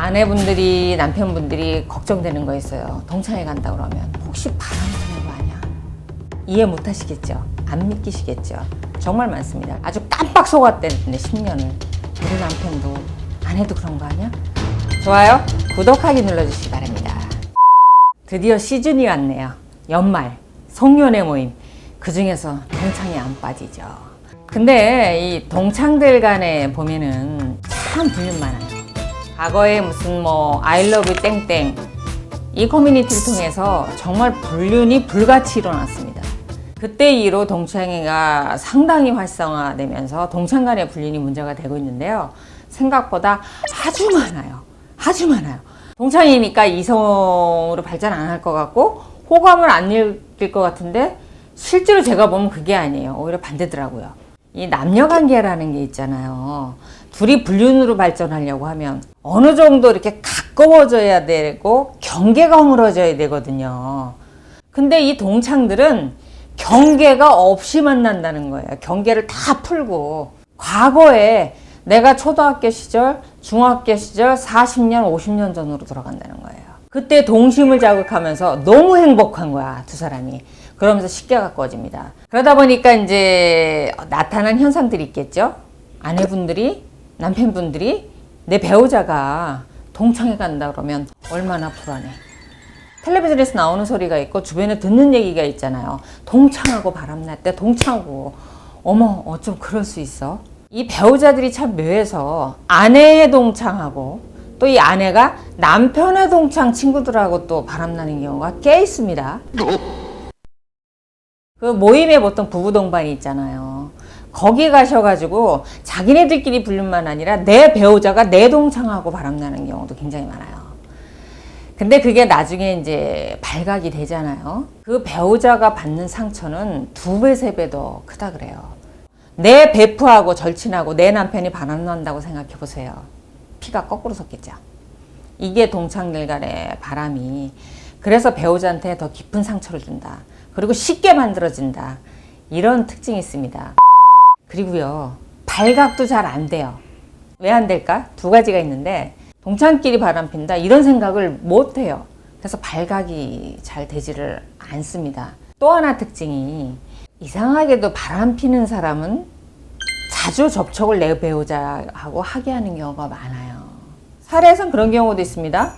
아내분들이, 남편분들이 걱정되는 거 있어요. 동창회 간다 그러면 혹시 바람 피는 거 아니야? 이해 못 하시겠죠? 안 믿기시겠죠? 정말 많습니다. 아주 깜빡 속았대는데 10년을. 우리 남편도 아내도 그런 거 아니야? 좋아요, 구독하기 눌러주시기 바랍니다. 드디어 시즌이 왔네요. 연말, 송년회 모임. 그 중에서 동창이 안 빠지죠. 근데 이 동창들 간에 보면은 참 불륜 많아요. 과거에 무슨 뭐 I love you 땡땡 이 커뮤니티를 통해서 정말 불륜이 불같이 일어났습니다. 그때 이후로 동창회가 상당히 활성화되면서 동창 간의 불륜이 문제가 되고 있는데요. 생각보다 아주 많아요. 아주 많아요. 동창이니까 이성으로 발전 안 할 것 같고 호감을 안 느낄 것 같은데 실제로 제가 보면 그게 아니에요. 오히려 반대더라고요. 이 남녀관계라는 게 있잖아요. 둘이 불륜으로 발전하려고 하면 어느 정도 이렇게 가까워져야 되고 경계가 허물어져야 되거든요. 근데 이 동창들은 경계가 없이 만난다는 거예요. 경계를 다 풀고 과거에 내가 초등학교 시절, 중학교 시절 40년, 50년 전으로 돌아간다는 거예요. 그때 동심을 자극하면서 너무 행복한 거야, 두 사람이. 그러면서 쉽게 가까워집니다. 그러다 보니까 이제 나타난 현상들이 있겠죠. 아내분들이, 남편분들이 내 배우자가 동창회 간다 그러면 얼마나 불안해. 텔레비전에서 나오는 소리가 있고 주변에 듣는 얘기가 있잖아요. 동창하고 바람날 때 동창하고. 어머, 어쩜 그럴 수 있어? 이 배우자들이 참 묘해서 아내의 동창하고 또 이 아내가 남편의 동창 친구들하고 또 바람나는 경우가 꽤 있습니다. 그 모임에 보통 부부 동반이 있잖아요. 거기 가셔가지고 자기네들끼리 불륜만 아니라 내 배우자가 내 동창하고 바람나는 경우도 굉장히 많아요. 근데 그게 나중에 이제 발각이 되잖아요. 그 배우자가 받는 상처는 2배, 3배 더 크다 그래요. 내 베프하고 절친하고 내 남편이 바람난다고 생각해 보세요. 피가 거꾸로 섰겠죠. 이게 동창들 간의 바람이. 그래서 배우자한테 더 깊은 상처를 준다. 그리고 쉽게 만들어진다. 이런 특징이 있습니다. 그리고요, 발각도 잘 안 돼요. 왜 안 될까? 2가지가 있는데 동창끼리 바람핀다 이런 생각을 못 해요. 그래서 발각이 잘 되지를 않습니다. 또 하나 특징이 이상하게도 바람피는 사람은 자주 접촉을 내 배우자하고 하게 하는 경우가 많아요. 사례에선 그런 경우도 있습니다.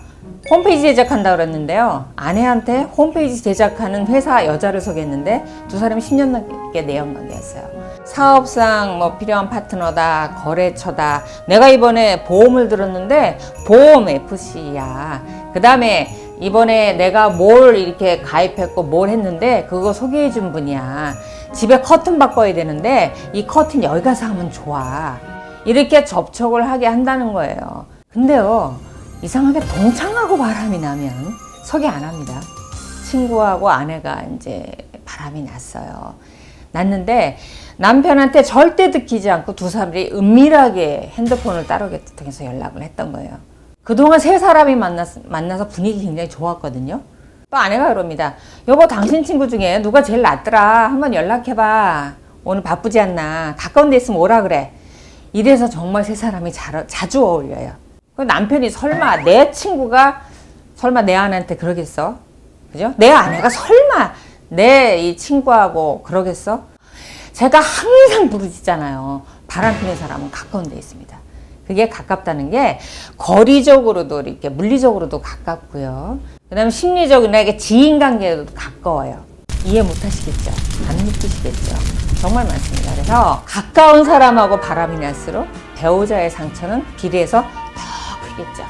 홈페이지 제작한다 그랬는데요. 아내한테 홈페이지 제작하는 회사 여자를 소개했는데 두 사람이 10년 넘게 내연관계했어요. 사업상 뭐 필요한 파트너다, 거래처다. 내가 이번에 보험을 들었는데 보험 FC야. 그 다음에 이번에 내가 뭘 이렇게 가입했고 뭘 했는데 그거 소개해 준 분이야. 집에 커튼 바꿔야 되는데 이 커튼 여기 가서 하면 좋아. 이렇게 접촉을 하게 한다는 거예요. 근데요, 이상하게 동창하고 바람이 나면 소개 안 합니다. 친구하고 아내가 이제 바람이 났어요. 났는데 남편한테 절대 듣기지 않고 두 사람이 은밀하게 핸드폰을 따로 통해서 연락을 했던 거예요. 그동안 3사람이 만나서 분위기 굉장히 좋았거든요. 또 아내가 그럽니다. 여보, 당신 친구 중에 누가 제일 낫더라. 한번 연락해봐. 오늘 바쁘지 않나. 가까운 데 있으면 오라 그래. 이래서 정말 3사람이 자주 어울려요. 남편이 설마 내 친구가 설마 내 아내한테 그러겠어? 그죠? 내 아내가 설마 내 이 친구하고 그러겠어? 제가 항상 부르짖잖아요. 바람피는 사람은 가까운 데 있습니다. 그게 가깝다는 게 거리적으로도 이렇게 물리적으로도 가깝고요. 그 다음에 심리적으로 이게 지인관계로도 가까워요. 이해 못 하시겠죠? 안 느끼시겠죠? 정말 많습니다. 그래서 가까운 사람하고 바람이 날수록 배우자의 상처는 비례해서 더 크겠죠.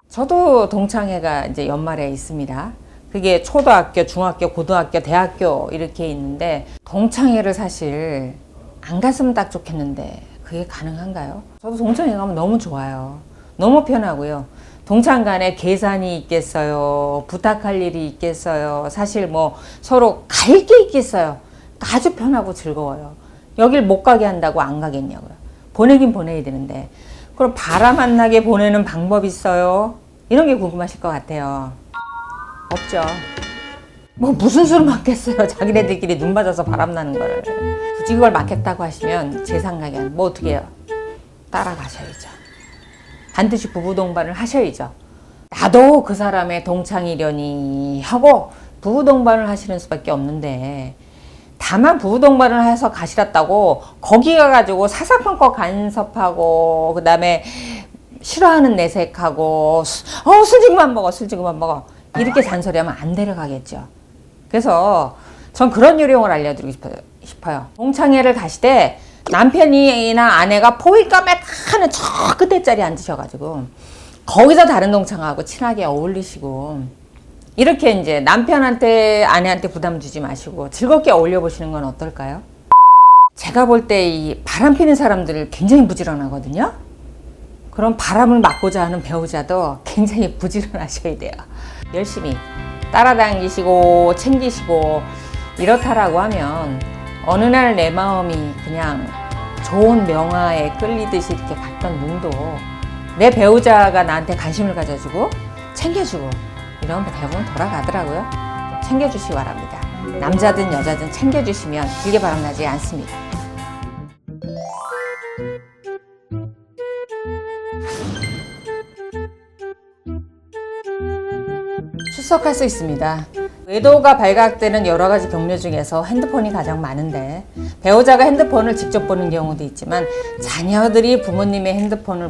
저도 동창회가 이제 연말에 있습니다. 그게 초등학교, 중학교, 고등학교, 대학교 이렇게 있는데 동창회를 사실 안 갔으면 딱 좋겠는데 그게 가능한가요? 저도 동창회 가면 너무 좋아요. 너무 편하고요. 동창 간에 계산이 있겠어요? 부탁할 일이 있겠어요? 사실 뭐 서로 갈 게 있겠어요? 아주 편하고 즐거워요. 여길 못 가게 한다고 안 가겠냐고요. 보내긴 보내야 되는데. 그럼 바람 안 나게 보내는 방법이 있어요? 이런 게 궁금하실 것 같아요. 없죠. 뭐 무슨 수를 맞겠어요. 자기네들끼리 눈 맞아서 바람 나는 거를. 굳이 그걸 맞겠다고 하시면 제 생각엔 뭐 어떻게 해요? 따라가셔야죠. 반드시 부부 동반을 하셔야죠. 나도 그 사람의 동창이려니 하고 부부 동반을 하시는 수밖에 없는데, 다만 부부 동반을 해서 가시렸다고 거기 가가지고 사사건건 간섭하고 그 다음에 싫어하는 내색하고 술 지금만 먹어 술 지금만 먹어 이렇게 잔소리하면 안 데려가겠죠. 그래서 전 그런 요령을 알려드리고 싶어요. 동창회를 가시되 남편이나 아내가 포위가 메타는 저 끝에 자리에 앉으셔가지고 거기서 다른 동창하고 친하게 어울리시고, 이렇게 이제 남편한테 아내한테 부담 주지 마시고 즐겁게 어울려 보시는 건 어떨까요? 제가 볼 때 이 바람 피는 사람들 굉장히 부지런하거든요. 그럼 바람을 맞고자 하는 배우자도 굉장히 부지런하셔야 돼요. 열심히 따라다니시고 챙기시고 이렇다라고 하면 어느 날 내 마음이 그냥 좋은 명화에 끌리듯이 이렇게 갔던 눈도 내 배우자가 나한테 관심을 가져주고 챙겨주고 이러면 대부분 돌아가더라고요. 챙겨주시기 바랍니다. 남자든 여자든 챙겨주시면 길게 바람나지 않습니다. 출석할 수 있습니다. 외도가 발각되는 여러 가지 경로 중에서 핸드폰이 가장 많은데, 배우자가 핸드폰을 직접 보는 경우도 있지만 자녀들이 부모님의 핸드폰을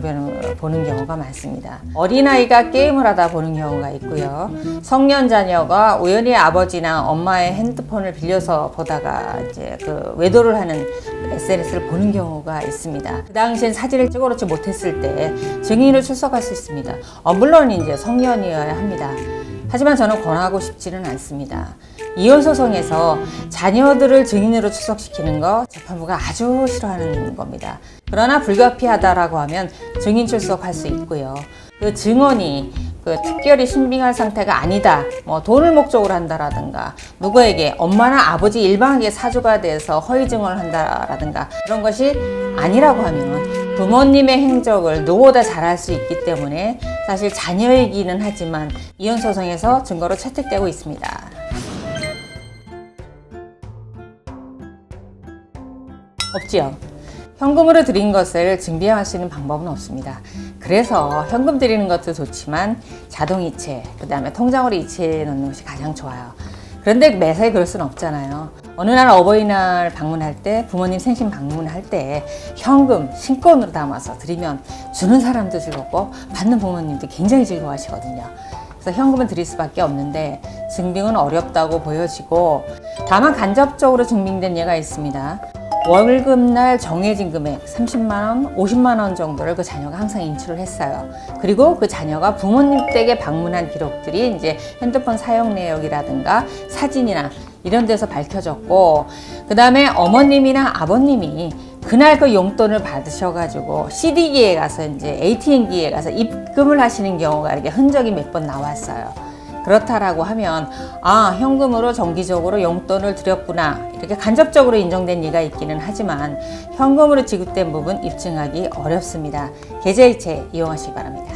보는 경우가 많습니다. 어린아이가 게임을 하다 보는 경우가 있고요. 성년 자녀가 우연히 아버지나 엄마의 핸드폰을 빌려서 보다가 이제 그 외도를 하는 SNS를 보는 경우가 있습니다. 그 당시엔 사진을 찍어놓지 못했을 때 증인으로 출석할 수 있습니다. 물론 이제 성년이어야 합니다. 하지만 저는 권하고 싶지는 않습니다. 이혼소송에서 자녀들을 증인으로 출석시키는 거 재판부가 아주 싫어하는 겁니다. 그러나 불가피하다라고 하면 증인 출석할 수 있고요. 그 증언이 특별히 신빙할 상태가 아니다, 돈을 목적으로 한다라든가, 누구에게 엄마나 아버지 일방에게 사주가 돼서 허위 증언을 한다라든가 그런 것이 아니라고 하면 부모님의 행적을 누구보다 잘 알 수 있기 때문에 사실 자녀이기는 하지만 이혼소송에서 증거로 채택되고 있습니다. 없지요. 현금으로 드린 것을 증빙할 수 있는 방법은 없습니다. 그래서 현금 드리는 것도 좋지만 자동이체, 그 다음에 통장으로 이체해 놓는 것이 가장 좋아요. 그런데 매사에 그럴 수는 없잖아요. 어느 날 어버이날 방문할 때, 부모님 생신 방문할 때 현금 신권으로 담아서 드리면 주는 사람도 즐겁고 받는 부모님도 굉장히 즐거워하시거든요. 그래서 현금은 드릴 수밖에 없는데 증빙은 어렵다고 보여지고, 다만 간접적으로 증빙된 예가 있습니다. 월급날 정해진 금액 30만 원, 50만 원 정도를 그 자녀가 항상 인출을 했어요. 그리고 그 자녀가 부모님 댁에 방문한 기록들이 이제 핸드폰 사용 내역이라든가 사진이나 이런 데서 밝혀졌고, 그 다음에 어머님이나 아버님이 그날 그 용돈을 받으셔가지고 CD기에 가서 이제 ATM기에 가서 입금을 하시는 경우가 이렇게 흔적이 몇 번 나왔어요. 그렇다라고 하면 현금으로 정기적으로 용돈을 드렸구나, 이렇게 간접적으로 인정된 예가 있기는 하지만 현금으로 지급된 부분 입증하기 어렵습니다. 계좌이체 이용하시기 바랍니다.